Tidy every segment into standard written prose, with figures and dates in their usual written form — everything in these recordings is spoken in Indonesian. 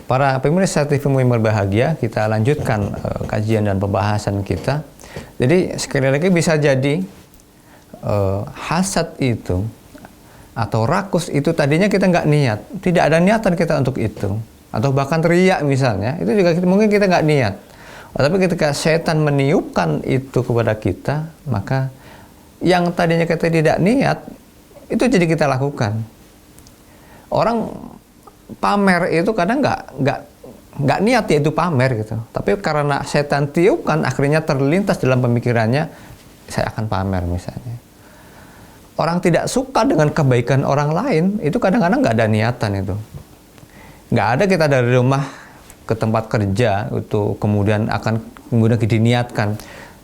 Para pemirsa TV-mu yang berbahagia, kita lanjutkan kajian dan pembahasan kita. Jadi sekali lagi bisa jadi hasad itu atau rakus itu tadinya kita nggak niat, tidak ada niatan kita untuk itu, atau bahkan riya misalnya, itu juga mungkin kita nggak niat. Tapi ketika setan meniupkan itu kepada kita, maka yang tadinya kita tidak niat itu jadi kita lakukan. Orang pamer itu kadang nggak niat ya itu pamer gitu, tapi karena setan tiupkan akhirnya terlintas dalam pemikirannya, saya akan pamer misalnya. Orang tidak suka dengan kebaikan orang lain itu kadang-kadang nggak ada niatan itu. Nggak ada kita dari rumah ke tempat kerja itu kemudian diniatkan,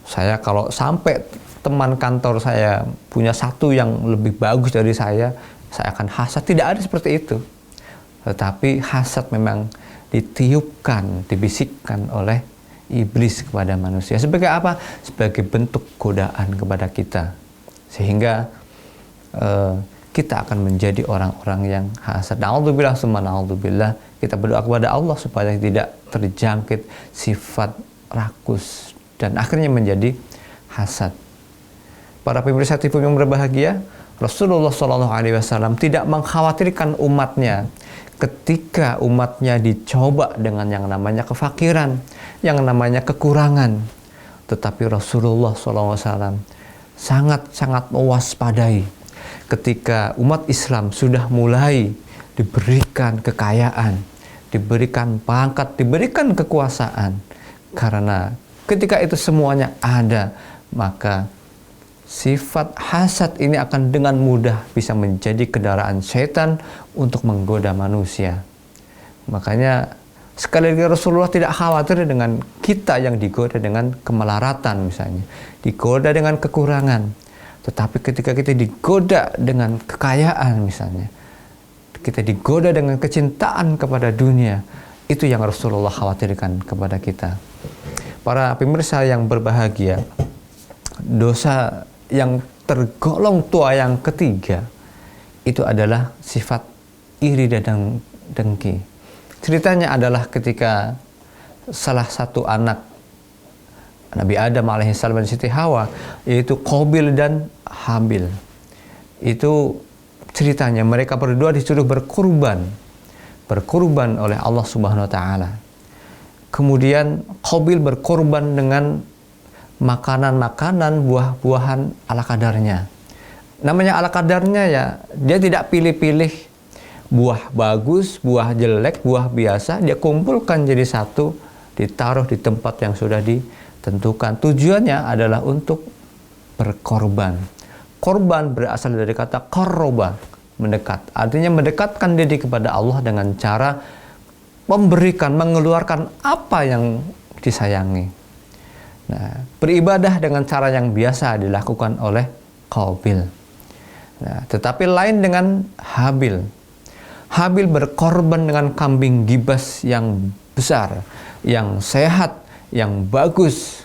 saya kalau sampai teman kantor saya punya satu yang lebih bagus dari saya akan hasad. Tidak ada seperti itu. Tetapi hasad memang ditiupkan, dibisikkan oleh iblis kepada manusia. Sebagai apa? Sebagai bentuk godaan kepada kita. Sehingga kita akan menjadi orang-orang yang hasad. Na'udzubillah summa na'udzubillah. Kita berdoa kepada Allah supaya tidak terjangkit sifat rakus dan akhirnya menjadi hasad. Para pemirsa TV yang berbahagia, Rasulullah SAW tidak mengkhawatirkan umatnya ketika umatnya dicoba dengan yang namanya kefakiran, yang namanya kekurangan. Tetapi Rasulullah SAW sangat-sangat mewaspadai ketika umat Islam sudah mulai diberikan kekayaan, diberikan pangkat, diberikan kekuasaan. Karena ketika itu semuanya ada, maka sifat hasad ini akan dengan mudah bisa menjadi kendaraan setan untuk menggoda manusia. Makanya sekali lagi Rasulullah tidak khawatir dengan kita yang digoda dengan kemelaratan misalnya, digoda dengan kekurangan. Tetapi ketika kita digoda dengan kekayaan misalnya, kita digoda dengan kecintaan kepada dunia, itu yang Rasulullah khawatirkan kepada kita. Para pemirsa yang berbahagia, dosa yang tergolong tua yang ketiga itu adalah sifat iri dan dengki. Ceritanya adalah ketika salah satu anak Nabi Adam alaihissalam dan Siti Hawa, yaitu Qabil dan Habil. Itu ceritanya mereka berdua disuruh berkurban oleh Allah Subhanahu wa taala. Kemudian Qabil berkorban dengan makanan-makanan, buah-buahan ala kadarnya. Namanya ala kadarnya ya, dia tidak pilih-pilih buah bagus, buah jelek, buah biasa, dia kumpulkan jadi satu, ditaruh di tempat yang sudah ditentukan. Tujuannya adalah untuk berkorban. Korban berasal dari kata qarraba, mendekat. Artinya mendekatkan diri kepada Allah dengan cara memberikan, mengeluarkan apa yang disayangi. Nah, beribadah dengan cara yang biasa dilakukan oleh Qabil. Nah, tetapi lain dengan Habil. Habil berkorban dengan kambing gibas yang besar, yang sehat, yang bagus.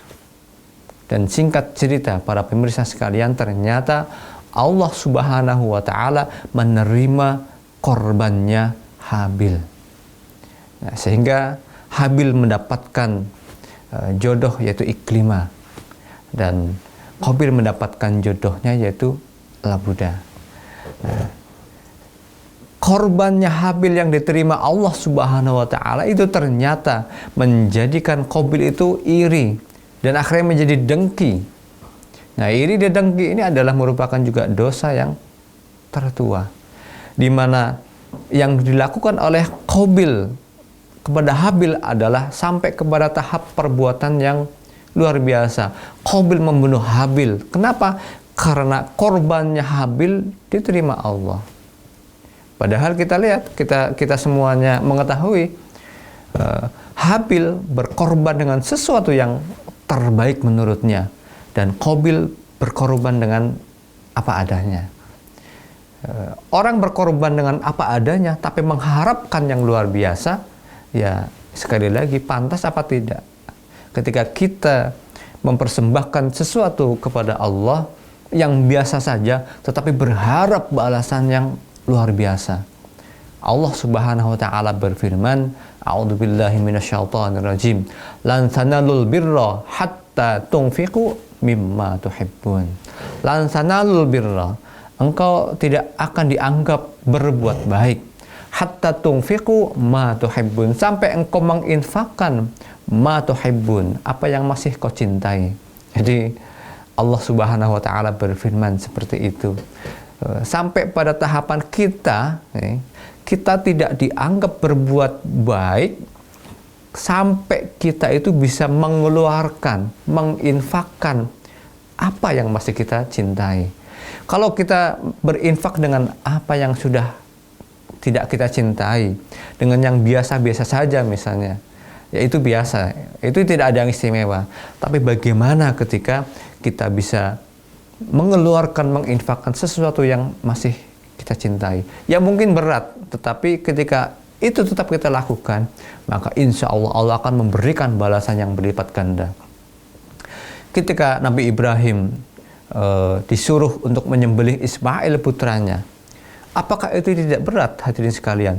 Dan singkat cerita, para pemirsa sekalian, ternyata Allah Subhanahu wa taala menerima korbannya Habil. Nah, sehingga Habil mendapatkan jodoh yaitu Iklimah, dan Qabil mendapatkan jodohnya yaitu Labuda. Nah, korbannya Habil yang diterima Allah Subhanahu wa taala itu ternyata menjadikan Qabil itu iri dan akhirnya menjadi dengki. Nah, iri dan dengki ini adalah merupakan juga dosa yang tertua, di mana yang dilakukan oleh Qabil kepada Habil adalah sampai kepada tahap perbuatan yang luar biasa. Qabil membunuh Habil. Kenapa? Karena korbannya Habil diterima Allah. Padahal kita lihat, kita semuanya mengetahui Habil berkorban dengan sesuatu yang terbaik menurutnya, dan Qabil berkorban dengan apa adanya. Orang berkorban dengan apa adanya tapi mengharapkan yang luar biasa, ya sekali lagi pantas apa tidak? Ketika kita mempersembahkan sesuatu kepada Allah yang biasa saja tetapi berharap balasan yang luar biasa. Allah Subhanahu wa taala berfirman, A'udzubillahi minasyaitonirrajim. Lan tanalul birra hatta tunfiqu mimma tuhibbun. Lan tanalul birra, engkau tidak akan dianggap berbuat baik hatta tunfiqu ma tuhibbun, sampai engkau menginfakkan ma tuhibbun, apa yang masih kau cintai. Jadi Allah Subhanahu wa taala berfirman seperti itu. Sampai pada tahapan kita tidak dianggap berbuat baik sampai kita itu bisa mengeluarkan, menginfakkan apa yang masih kita cintai. Kalau kita berinfak dengan apa yang sudah tidak kita cintai, dengan yang biasa-biasa saja misalnya, ya itu biasa, itu tidak ada yang istimewa. Tapi bagaimana ketika kita bisa mengeluarkan, menginfakkan sesuatu yang masih kita cintai, ya mungkin berat, tetapi ketika itu tetap kita lakukan, maka insya Allah Allah akan memberikan balasan yang berlipat ganda. Ketika Nabi Ibrahim disuruh untuk menyembelih Ismail putranya, apakah itu tidak berat, hadirin sekalian?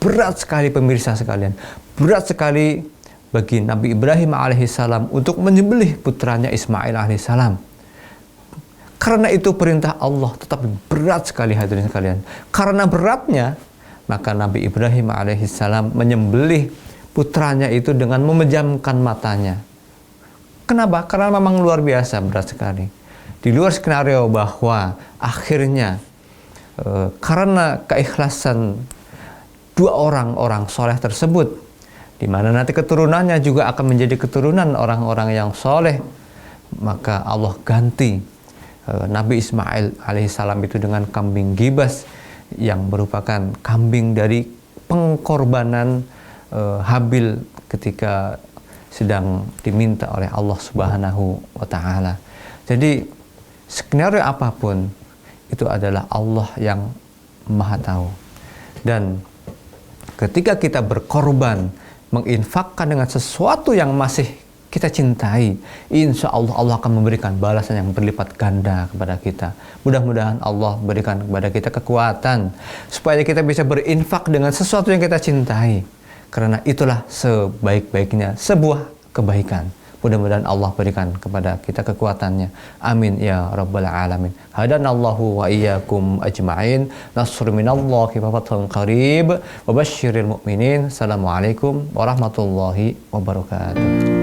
Berat sekali pemirsa sekalian, berat sekali bagi Nabi Ibrahim alaihissalam untuk menyembelih putranya Ismail alaihissalam. Karena itu perintah Allah, tetapi berat sekali hadirin sekalian. Karena beratnya, maka Nabi Ibrahim alaihissalam menyembelih putranya itu dengan memejamkan matanya. Kenapa? Karena memang luar biasa berat sekali. Di luar skenario bahwa akhirnya karena keikhlasan dua orang soleh tersebut, di mana nanti keturunannya juga akan menjadi keturunan orang-orang yang soleh, maka Allah ganti Nabi Ismail alaihissalam itu dengan kambing gibas yang merupakan kambing dari pengkorbanan Habil ketika sedang diminta oleh Allah Subhanahu wa taala. Jadi skenario apapun itu adalah Allah yang Maha tahu. Dan ketika kita berkorban, menginfakkan dengan sesuatu yang masih kita cintai, insya Allah Allah akan memberikan balasan yang berlipat ganda kepada kita. Mudah-mudahan Allah berikan kepada kita kekuatan supaya kita bisa berinfak dengan sesuatu yang kita cintai, karena itulah sebaik-baiknya sebuah kebaikan. Mudah-mudahan Allah berikan kepada kita kekuatannya. Amin ya rabbal alamin. Hadanallahu wa iyyakum ajma'in. Nasrun minallahi wa fathun qarib. Wa basyiril mu'minin. Assalamualaikum warahmatullahi wabarakatuh.